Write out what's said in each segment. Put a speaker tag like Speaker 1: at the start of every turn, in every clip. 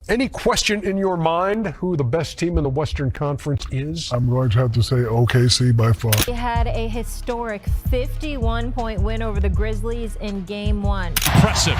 Speaker 1: Any question in your mind who the best team in the Western Conference is?
Speaker 2: I'm going to have to say OKC by far.
Speaker 3: They had a historic 51-point win over the Grizzlies in Game 1.
Speaker 4: Impressive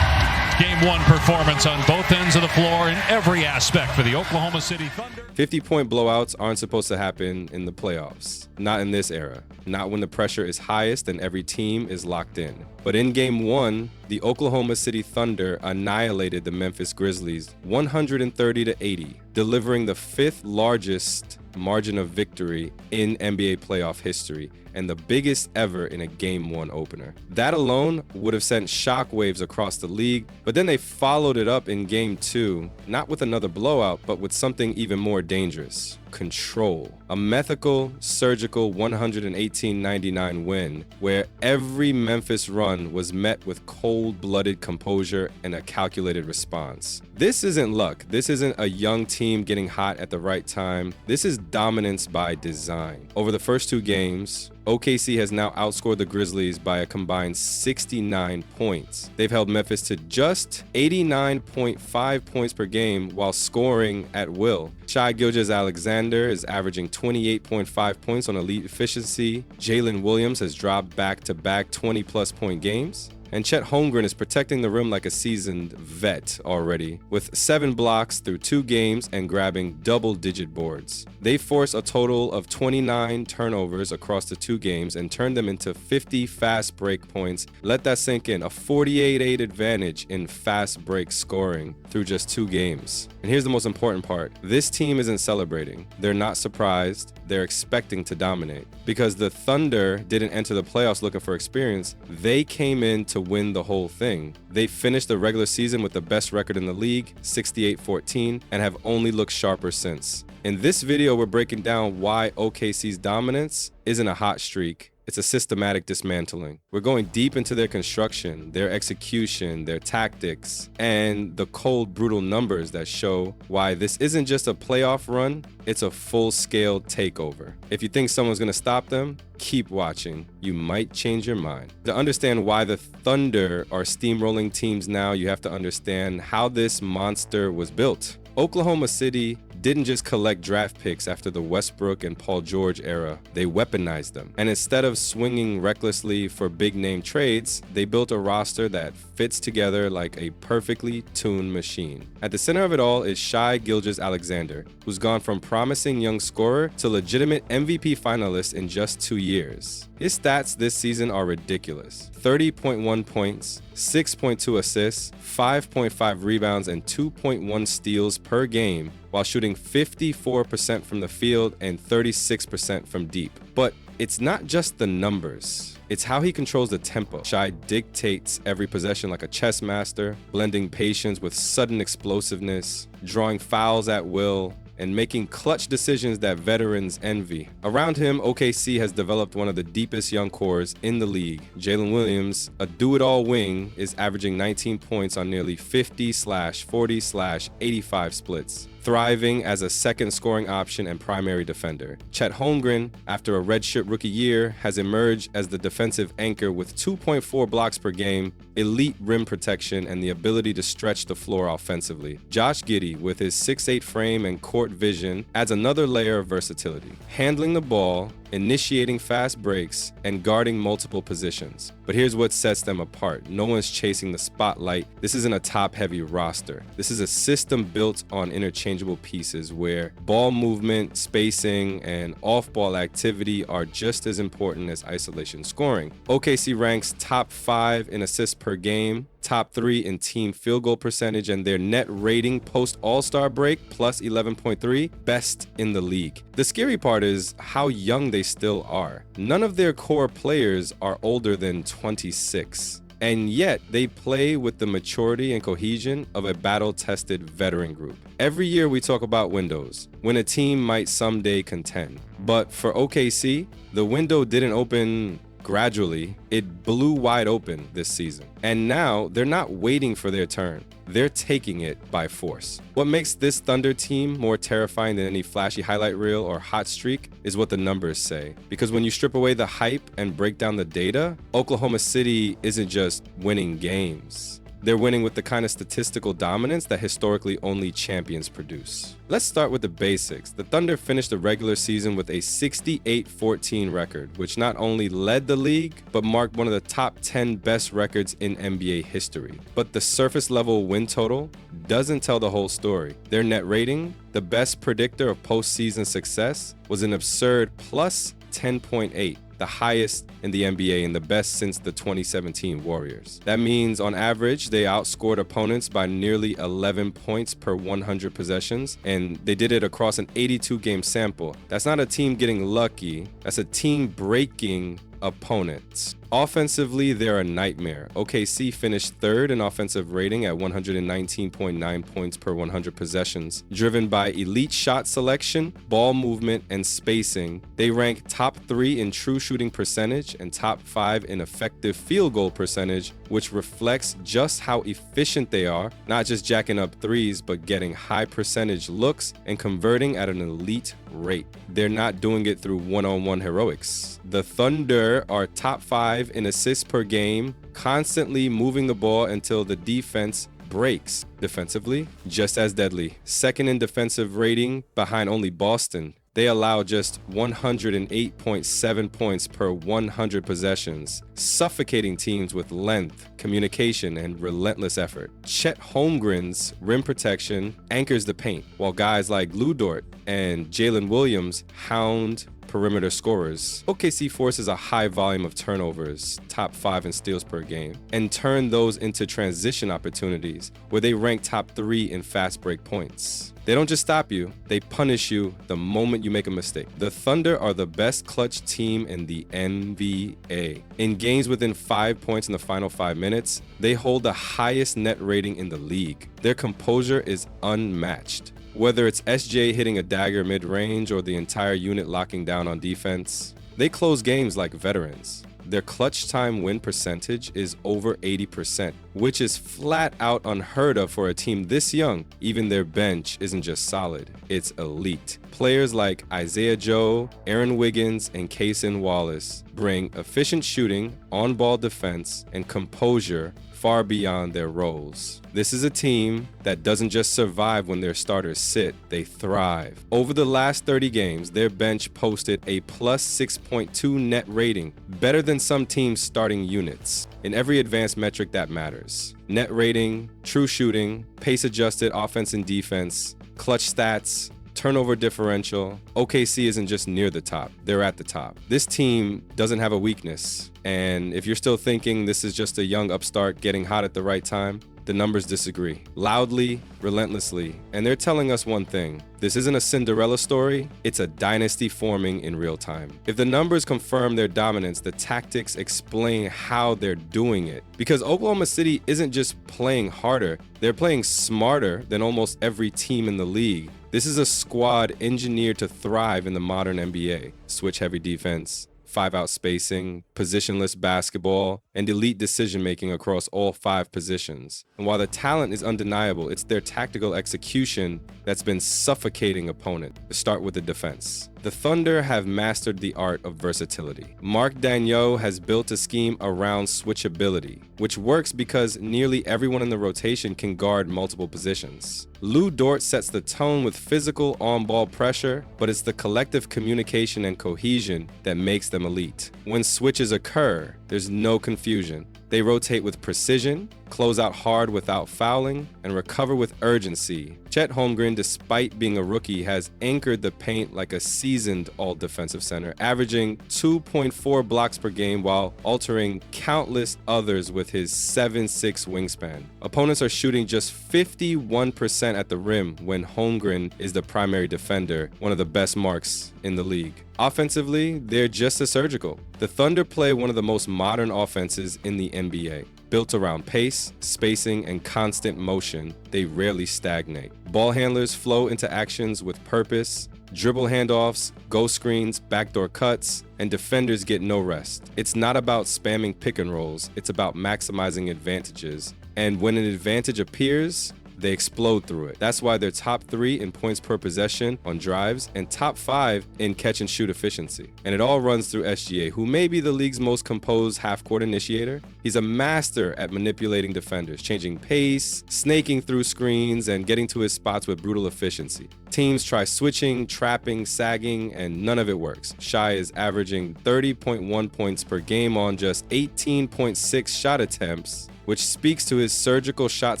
Speaker 4: Game 1 performance on both ends of the floor in every aspect for the Oklahoma City Thunder.
Speaker 5: 50-point blowouts aren't supposed to happen in the playoffs. Not in this era. Not when the pressure is highest and every team is locked in. But in Game 1, the Oklahoma City Thunder annihilated the Memphis Grizzlies 130-80, delivering the 5th largest margin of victory in NBA playoff history and the biggest ever in a Game 1 opener. That alone would have sent shockwaves across the league, but then they followed it up in Game 2, not with another blowout, but with something even more dangerous. Control. A mythical, surgical 118-99 win where every Memphis run was met with cold-blooded composure and a calculated response. This isn't luck. This isn't a young team getting hot at the right time. This is dominance by design. Over the first 2 games, OKC has now outscored the Grizzlies by a combined 69 points. They've held Memphis to just 89.5 points per game while scoring at will. Shai Gilgeous-Alexander is averaging 28.5 points on elite efficiency. Jalen Williams has dropped back-to-back 20-plus point games. And Chet Holmgren is protecting the rim like a seasoned vet already, with 7 blocks through 2 games and grabbing double-digit boards. They forced a total of 29 turnovers across the 2 games and turned them into 50 fast break points. Let that sink in, a 48-8 advantage in fast break scoring through just 2 games. And here's the most important part. This team isn't celebrating. They're not surprised. They're expecting to dominate. Because the Thunder didn't enter the playoffs looking for experience. They came in to win the whole thing. They finished the regular season with the best record in the league, 68-14, and have only looked sharper since. In this video, we're breaking down why OKC's dominance isn't a hot streak. It's a systematic dismantling. We're going deep into their construction, their execution, their tactics, and the cold, brutal numbers that show why this isn't just a playoff run, it's a full-scale takeover. If you think someone's gonna stop them, keep watching. You might change your mind. To understand why the Thunder are steamrolling teams now, you have to understand how this monster was built. Oklahoma City didn't just collect draft picks after the Westbrook and Paul George era, they weaponized them. And instead of swinging recklessly for big-name trades, they built a roster that fits together like a perfectly tuned machine. At the center of it all is Shai Gilgeous-Alexander, who's gone from promising young scorer to legitimate MVP finalist in just 2 years. His stats this season are ridiculous. 30.1 points, 6.2 assists, 5.5 rebounds, and 2.1 steals per game, while shooting 54% from the field and 36% from deep. But it's not just the numbers. It's how he controls the tempo. Shai dictates every possession like a chess master, blending patience with sudden explosiveness, drawing fouls at will, and making clutch decisions that veterans envy. Around him, OKC has developed one of the deepest young cores in the league. Jalen Williams, a do-it-all wing, is averaging 19 points on nearly 50/40/85 splits, thriving as a second scoring option and primary defender. Chet Holmgren, after a redshirt rookie year, has emerged as the defensive anchor with 2.4 blocks per game, elite rim protection, and the ability to stretch the floor offensively. Josh Giddey, with his 6'8 frame and court vision, adds another layer of versatility, handling the ball, initiating fast breaks, and guarding multiple positions. But here's what sets them apart. No one's chasing the spotlight. This isn't a top-heavy roster. This is a system built on interchangeable pieces where ball movement, spacing, and off-ball activity are just as important as isolation scoring. OKC ranks top 5 in assists per game, top 3 in team field goal percentage, and their net rating post All-Star break, plus 11.3, best in the league. The scary part is how young they still are. None of their core players are older than 26. And yet, they play with the maturity and cohesion of a battle-tested veteran group. Every year we talk about windows, when a team might someday contend. But for OKC, the window didn't open gradually, it blew wide open this season. And now they're not waiting for their turn. They're taking it by force. What makes this Thunder team more terrifying than any flashy highlight reel or hot streak is what the numbers say. Because when you strip away the hype and break down the data, Oklahoma City isn't just winning games. They're winning with the kind of statistical dominance that historically only champions produce. Let's start with the basics. The Thunder finished the regular season with a 68-14 record, which not only led the league, but marked one of the top 10 best records in NBA history. But the surface level win total doesn't tell the whole story. Their net rating, the best predictor of postseason success, was an absurd plus 10.8. The highest in the NBA and the best since the 2017 Warriors. That means on average, they outscored opponents by nearly 11 points per 100 possessions, and they did it across an 82-game sample. That's not a team getting lucky, that's a team breaking opponents. Offensively, they're a nightmare. OKC finished third in offensive rating at 119.9 points per 100 possessions. Driven by elite shot selection, ball movement, and spacing, they rank top 3 in true shooting percentage and top 5 in effective field goal percentage, which reflects just how efficient they are, not just jacking up threes, but getting high percentage looks and converting at an elite rate. They're not doing it through one-on-one heroics. The Thunder are top 5 in assists per game, constantly moving the ball until the defense breaks. Defensively, just as deadly. Second in defensive rating behind only Boston. They allow just 108.7 points per 100 possessions, suffocating teams with length, communication, and relentless effort. Chet Holmgren's rim protection anchors the paint, while guys like Lou Dort and Jalen Williams hound perimeter scorers. OKC forces a high volume of turnovers, top 5 in steals per game, and turn those into transition opportunities where they rank top 3 in fast break points. They don't just stop you, they punish you the moment you make a mistake. The Thunder are the best clutch team in the NBA. In games within 5 points in the final 5 minutes, they hold the highest net rating in the league. Their composure is unmatched. Whether it's SJ hitting a dagger mid-range or the entire unit locking down on defense, they close games like veterans. Their clutch time win percentage is over 80%, which is flat out unheard of for a team this young. Even their bench isn't just solid, it's elite. Players like Isaiah Joe, Aaron Wiggins, and Cason Wallace bring efficient shooting, on-ball defense, and composure far beyond their roles. This is a team that doesn't just survive when their starters sit, they thrive. Over the last 30 games, their bench posted a plus 6.2 net rating, better than some teams' starting units, in every advanced metric that matters. Net rating, true shooting, pace-adjusted offense and defense, clutch stats, turnover differential. OKC isn't just near the top, they're at the top. This team doesn't have a weakness, and if you're still thinking this is just a young upstart getting hot at the right time, the numbers disagree. Loudly, relentlessly, and they're telling us one thing. This isn't a Cinderella story, it's a dynasty forming in real time. If the numbers confirm their dominance, the tactics explain how they're doing it. Because Oklahoma City isn't just playing harder, they're playing smarter than almost every team in the league. This is a squad engineered to thrive in the modern NBA. Switch-heavy defense, 5-out spacing, positionless basketball, and elite decision-making across all 5 positions. And while the talent is undeniable, it's their tactical execution that's been suffocating opponents. To start with the defense. The Thunder have mastered the art of versatility. Mark Daigneault has built a scheme around switchability, which works because nearly everyone in the rotation can guard multiple positions. Lou Dort sets the tone with physical on-ball pressure, but it's the collective communication and cohesion that makes them elite. When switches occur, there's no confusion. They rotate with precision, close out hard without fouling, and recover with urgency. Chet Holmgren, despite being a rookie, has anchored the paint like a seasoned all-defensive center, averaging 2.4 blocks per game while altering countless others with his 7'6" wingspan. Opponents are shooting just 51% at the rim when Holmgren is the primary defender, one of the best marks in the league. Offensively, they're just as surgical. The Thunder play one of the most modern offenses in the NBA. Built around pace, spacing, and constant motion, they rarely stagnate. Ball handlers flow into actions with purpose, dribble handoffs, go screens, backdoor cuts, and defenders get no rest. It's not about spamming pick and rolls, it's about maximizing advantages. And when an advantage appears, they explode through it. That's why they're top 3 in points per possession on drives and top 5 in catch and shoot efficiency. And it all runs through SGA, who may be the league's most composed half-court initiator. He's a master at manipulating defenders, changing pace, snaking through screens, and getting to his spots with brutal efficiency. Teams try switching, trapping, sagging, and none of it works. Shai is averaging 30.1 points per game on just 18.6 shot attempts, which speaks to his surgical shot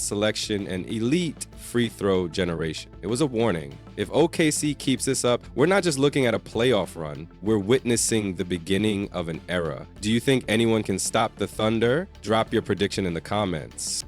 Speaker 5: selection and elite free throw generation. It was a warning. If OKC keeps this up, we're not just looking at a playoff run, we're witnessing the beginning of an era. Do you think anyone can stop the Thunder? Drop your prediction in the comments.